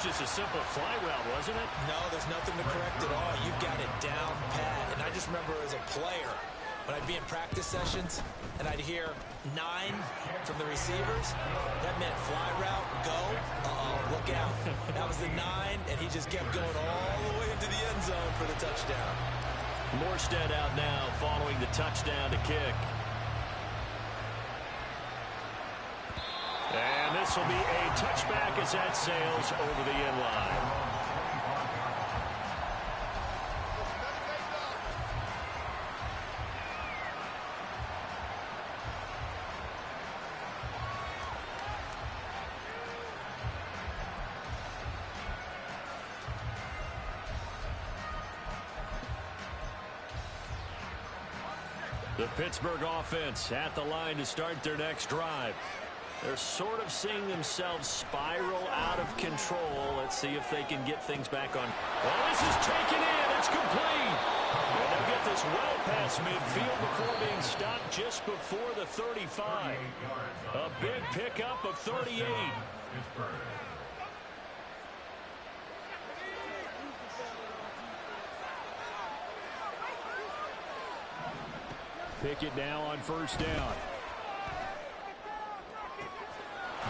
just a simple fly route, wasn't it? No, there's nothing to correct at all. You've got it down pat. And I just remember as a player, when I'd be in practice sessions and I'd hear 9 from the receivers, that meant fly route, go, look out. That was the 9, and he just kept going all the way into the end zone for the touchdown. Morstead out now following the touchdown to kick. And this will be a touchback as that sails over the end line. The Pittsburgh offense at the line to start their next drive. They're sort of seeing themselves spiral out of control. Let's see if they can get things back on. Well, this is taken in. It's complete. And they'll get this well past midfield before being stopped just before the 35. A big pickup of 38. Pickett now on first down.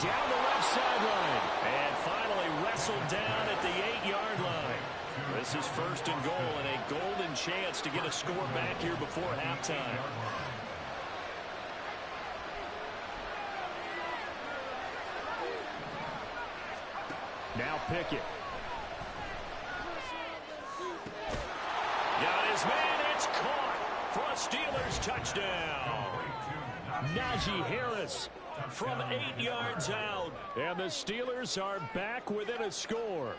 Down the left sideline. And finally wrestled down at the 8-yard line. This is first and goal and a golden chance to get a score back here before halftime. Now Pickett. Got his man. It's caught. For a Steelers touchdown. Najee Harris from 8 yards out. And the Steelers are back within a score.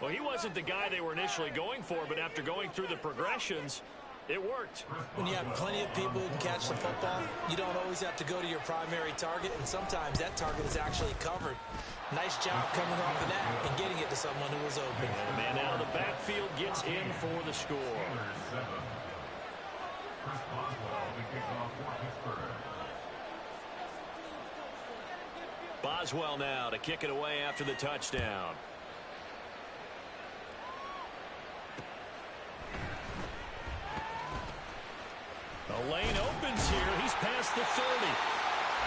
Well, he wasn't the guy they were initially going for, but after going through the progressions, it worked. When you have plenty of people who can catch the football, you don't always have to go to your primary target, and sometimes that target is actually covered. Nice job coming off of that and getting it to someone who was open. And the man out of the backfield gets in for the score. Boswell now to kick it away after the touchdown. The lane opens here. He's past the 30.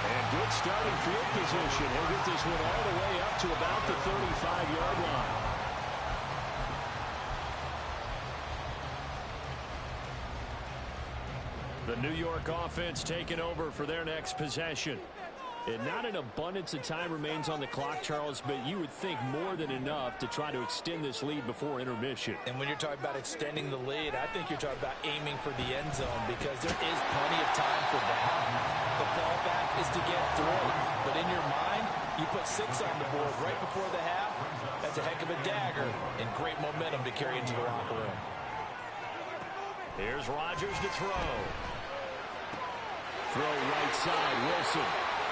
And good starting field position. He'll get this one all the way up to about the 35-yard line. The New York offense taking over for their next possession. And not an abundance of time remains on the clock, Charles, but you would think more than enough to try to extend this lead before intermission. And when you're talking about extending the lead, I think you're talking about aiming for the end zone because there is plenty of time for that. The fallback is to get through. But in your mind, you put 6 on the board right before the half. That's a heck of a dagger and great momentum to carry into the locker room. Here's Rodgers to throw. Throw right side, Wilson.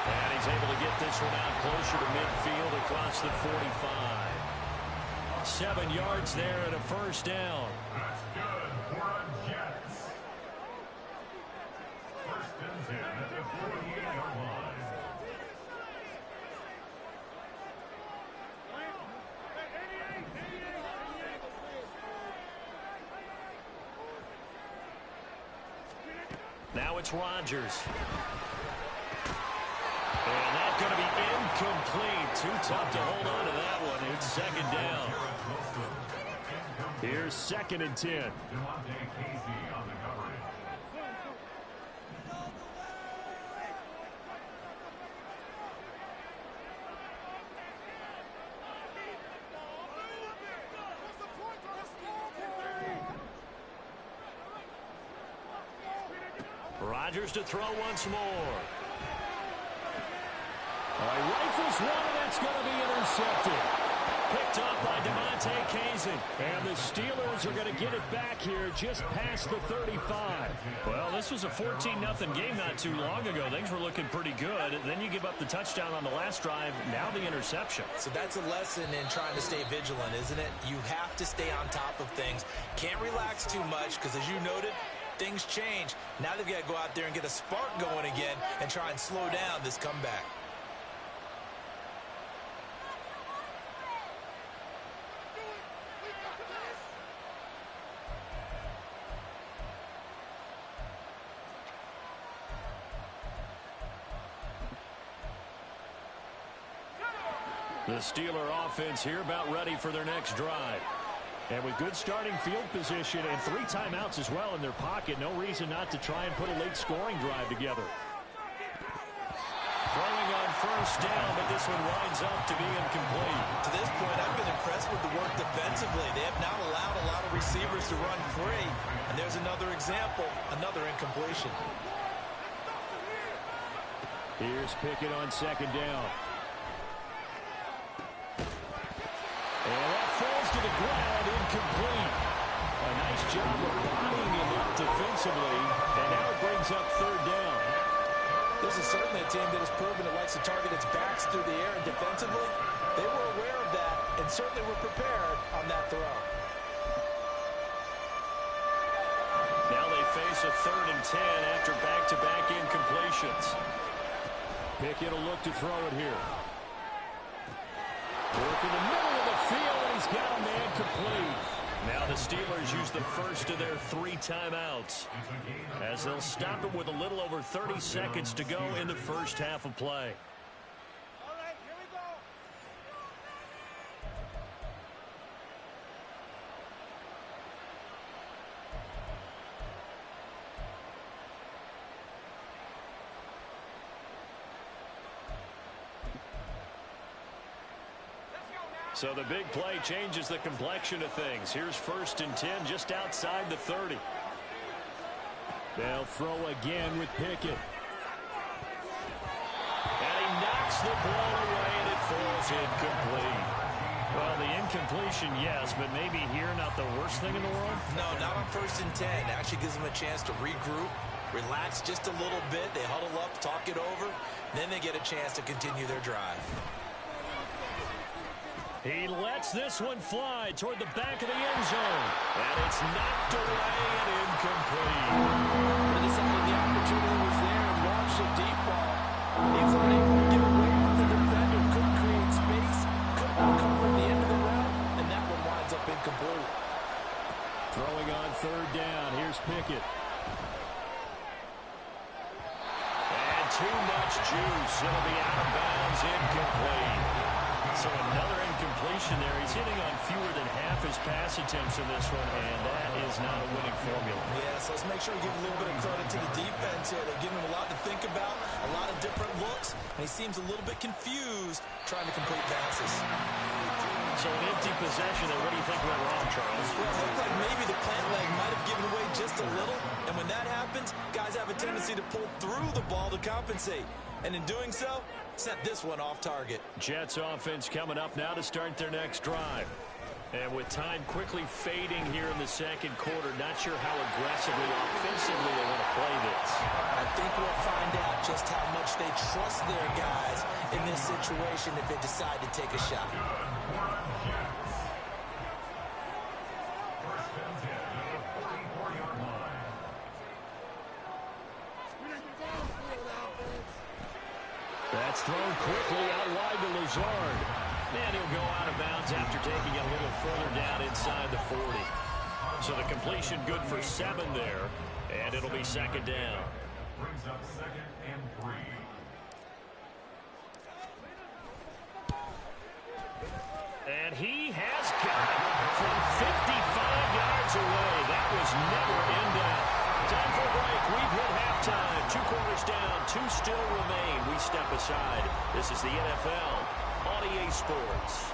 And he's able to get this one out closer to midfield across the 45. 7 yards there and a first down. That's good for a Jets. First and 10 at the 48-yard line. Now it's Rodgers. And that's going to be incomplete. Too tough to hold on to that one. It's second down. Here's second and 10. Devontae Casey on the coverage. Rodgers to throw once more. Rifles one, and that's going to be intercepted. Picked up by Devontae Casey. And the Steelers are going to get it back here just past the 35. Well, this was a 14-0 game not too long ago. Things were looking pretty good. Then you give up the touchdown on the last drive. Now the interception. So that's a lesson in trying to stay vigilant, isn't it? You have to stay on top of things. Can't relax too much because, as you noted, things change. Now they've got to go out there and get a spark going again and try and slow down this comeback. The Steeler offense here about ready for their next drive. And with good starting field position and 3 timeouts as well in their pocket, no reason not to try and put a late scoring drive together. Throwing on first down, but this one winds up to be incomplete. To this point, I've been impressed with the work defensively. They have not allowed a lot of receivers to run free. And there's another example, another incompletion. Here's Pickett on second down. And that falls to the ground, incomplete. A nice job of bodying him up defensively, and now it brings up third down. This is certainly a team that has proven it likes to target its backs through the air, and defensively, they were aware of that and certainly were prepared on that throw. Now they face a 3rd and 10 after back-to-back incompletions. Pickett will look to throw it here. Work in the middle of the field, and he's got a man complete. Now the Steelers use the first of their 3 timeouts as they'll stop it with a little over 30 seconds to go in the first half of play. All right, here we go. So the big play changes the complexion of things. Here's 1st and 10 just outside the 30. They'll throw again with Pickett. And he knocks the ball away, and it falls incomplete. Well, the incompletion, yes, but maybe here not the worst thing in the world? No, not on 1st and 10. It actually gives them a chance to regroup, relax just a little bit. They huddle up, talk it over, then they get a chance to continue their drive. He lets this one fly toward the back of the end zone. And it's knocked away and incomplete. They decided the opportunity was there and launched a deep ball. He was unable to get away from the defender. Couldn't create space. Couldn't recover at the end of the route. And that one winds up incomplete. Throwing on 3rd down. Here's Pickett. And too much juice. It'll be out of bounds, incomplete. So another incompletion there. He's hitting on fewer than half his pass attempts in this one, and that is not a winning formula. Yes, let's make sure we give a little bit of credit to the defense here. They're giving him a lot to think about, a lot of different looks, and he seems a little bit confused trying to complete passes. So an empty possession there. What do you think went wrong, Charles? Well, it looked like maybe the plant leg might have given away just a little, and when that happens, guys have a tendency to pull through the ball to compensate. And in doing so, set this one off target. Jets offense coming up now to start their next drive. And with time quickly fading here in the second quarter, not sure how aggressively, offensively they want to play this. I think we'll find out just how much they trust their guys in this situation if they decide to take a shot. That's thrown quickly out wide to Lazard. And he'll go out of bounds after taking it a little further down inside the 40. So the completion good for 7 there, and it'll be 2nd down. Brings up 2nd and 3. And he has got it from 55 yards away. That was never in doubt. Time for a break. We've hit halftime. 2 quarters down. 2 still remain. We step aside. This is the NFL on EA Sports.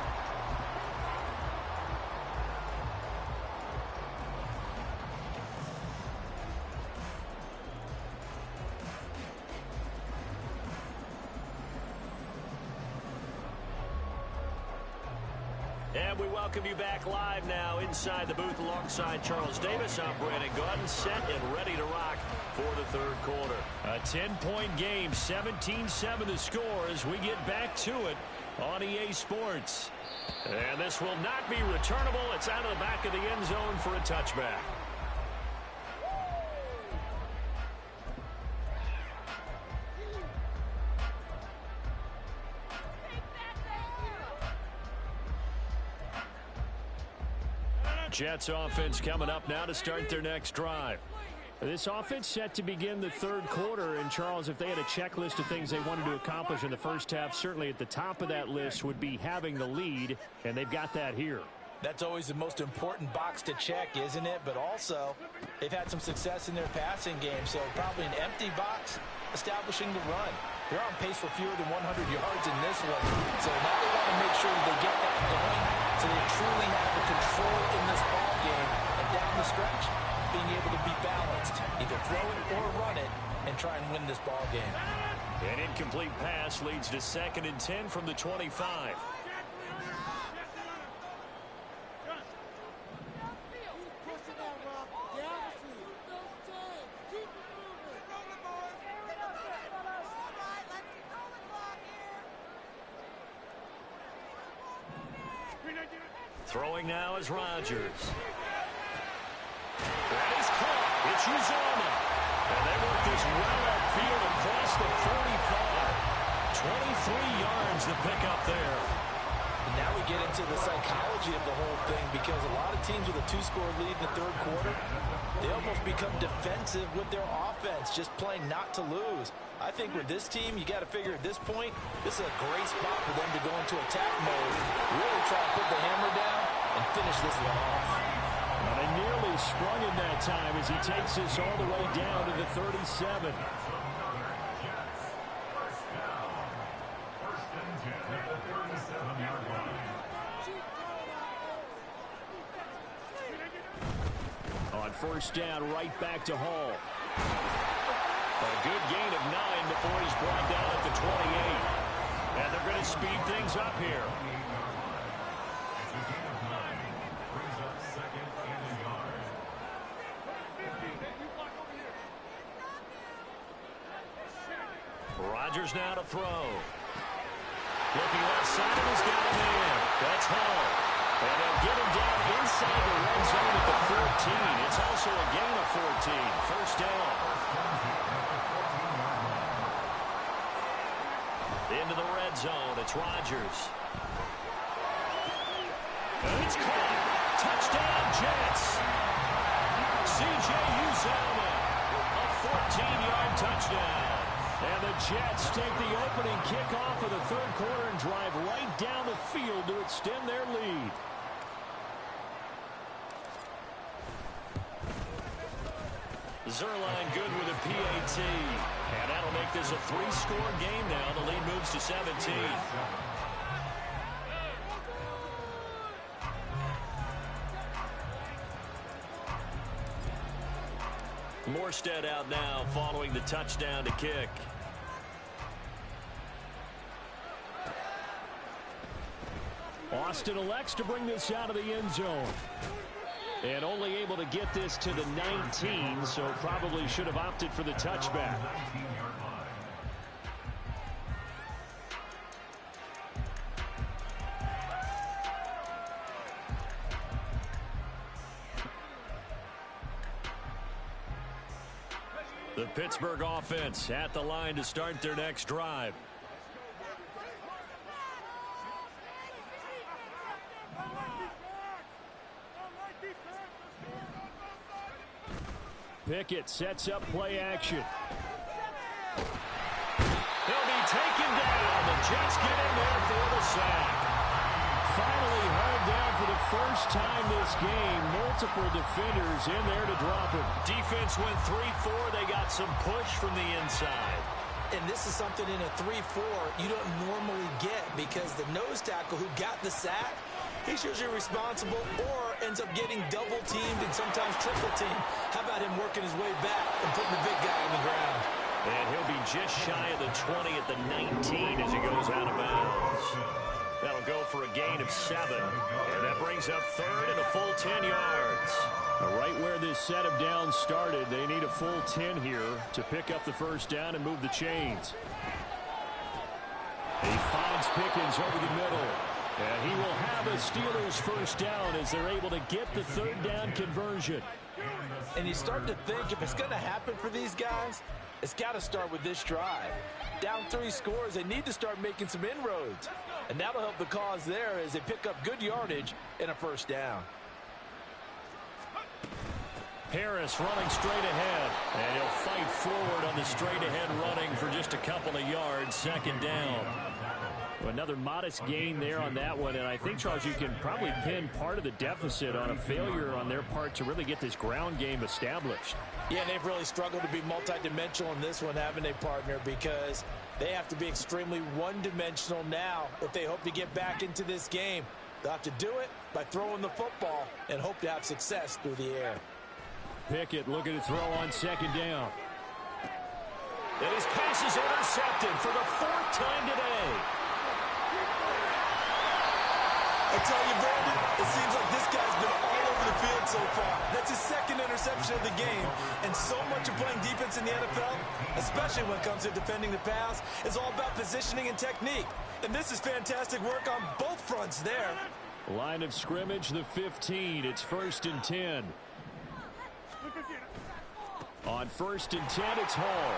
And we welcome you back live now inside the booth alongside Charles Davis. I'm Brandon Gaudin, set and ready to rock for the 3rd quarter. A 10-point game, 17-7 the score as we get back to it on EA Sports. And this will not be returnable. It's out of the back of the end zone for a touchback. Jets offense coming up now to start their next drive. This offense set to begin the third quarter. And, Charles, if they had a checklist of things they wanted to accomplish in the first half, certainly at the top of that list would be having the lead, and they've got that here. That's always the most important box to check, isn't it? But also, they've had some success in their passing game, so probably an empty box establishing the run. They're on pace for fewer than 100 yards in this one, so now they want to make sure that they get that going so they truly have the control in this ball game. And down the stretch, being able to be balanced, either throw it or run it, and try and win this ball game. An incomplete pass leads to 2nd and 10 from the 25. Throwing now is Rodgers. That is caught. It's Uzomah. And they work this well upfield across the 45. 23 yards to pick up there. And now we get into the psychology of the whole thing, because a lot of teams with a 2-score lead in the third quarter, they almost become defensive with their offense, just playing not to lose. I think with this team, you got to figure at this point, this is a great spot for them to go into attack mode, really try to put the hammer down and finish this one off. Well, they nearly sprung him that time as he takes this all the way down to the 37. On first down, right back to Hall. A good gain of 9 before he's brought down at the 28. And they're going to speed things up here. Rodgers now to throw. Looking left side, and he's got a man. That's Hall. And they'll get him down inside the red zone at the 14. It's also a gain of 14. First down. Into the red zone. It's Rodgers. And it's caught. Touchdown, Jets. C.J. Uzomah. A 14-yard touchdown. And the Jets take the opening kickoff of the third quarter and drive right down the field to extend their lead. Zuerlein good with a PAT. And that'll make this a 3-score game now. The lead moves to 17. Morstead out now following the touchdown to kick. Austin elects to bring this out of the end zone. And only able to get this to the 19, so probably should have opted for the touchback. The Pittsburgh offense at the line to start their next drive. Pickett sets up play action. He'll be taken down. The Jets get in there for the sack. Finally hauled down for the first time this game. Multiple defenders in there to drop him. Defense went 3-4. They got some push from the inside. And this is something in a 3-4 you don't normally get, because the nose tackle who got the sack, he's usually responsible or ends up getting double teamed and sometimes triple teamed. How about him working his way back and putting the big guy on the ground? And he'll be just shy of the 20 at the 19 as he goes out of bounds. That'll go for a gain of 7. And that brings up third and a full 10 yards. Right where this set of downs started, they need a full 10 here to pick up the first down and move the chains. He finds Pickens over the middle. And he will have a Steelers first down as they're able to get the third down conversion. And you start to think, if it's going to happen for these guys, it's got to start with this drive. Down 3 scores, they need to start making some inroads. And that'll help the cause there as they pick up good yardage and a first down. Harris running straight ahead. And he'll fight forward on the straight-ahead running for just a couple of yards. Second down. Another modest gain there on that one, and I think, Charles, you can probably pin part of the deficit on a failure on their part to really get this ground game established. Yeah, they've really struggled to be multidimensional in this one, haven't they, partner? Because they have to be extremely one-dimensional now if they hope to get back into this game. They'll have to do it by throwing the football and hope to have success through the air. Pickett looking to throw on second down. And his pass is intercepted for the 4th time today. I tell you, Brandon, it seems like this guy's been all over the field so far. That's his 2nd interception of the game. And so much of playing defense in the NFL, especially when it comes to defending the pass, is all about positioning and technique. And this is fantastic work on both fronts there. Line of scrimmage, the 15. It's 1st and 10. On 1st and 10, it's Hall.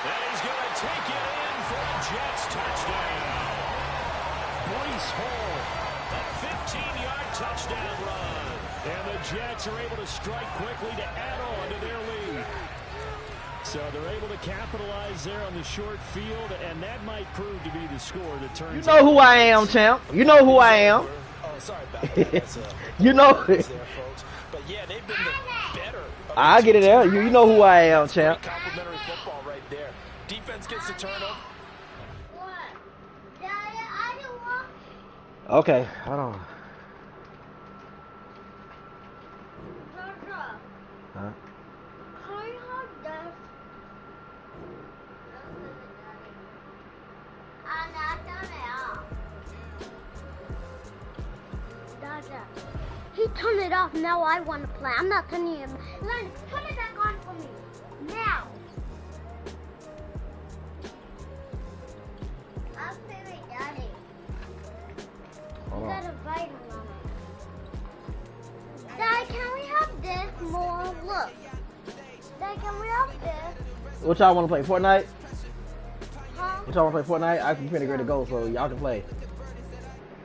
And he's going to take it in for a Jets touchdown. Breece Hall. A 15-yard touchdown run. And the Jets are able to strike quickly to add on to their lead. So they're able to capitalize there on the short field, and that might prove to be the score that turns. You know who I am, champ. You know who I am. Oh, sorry about that. You know. There, folks. But yeah, they've been the better. I'll get it there. You know who I am, champ. Complimentary football right there. Defense gets the turnover. Okay, hold on. Huh? He turned it off. Now I want to play. I'm not turning him. Len, put it back on for me. Now. I'll play with Daddy. You gotta bite him on it. Dad, can we have this more? Look. Dad, can we have this? What y'all want to play? Fortnite? Huh? What y'all want to play Fortnite? I can integrate a goal so y'all can play.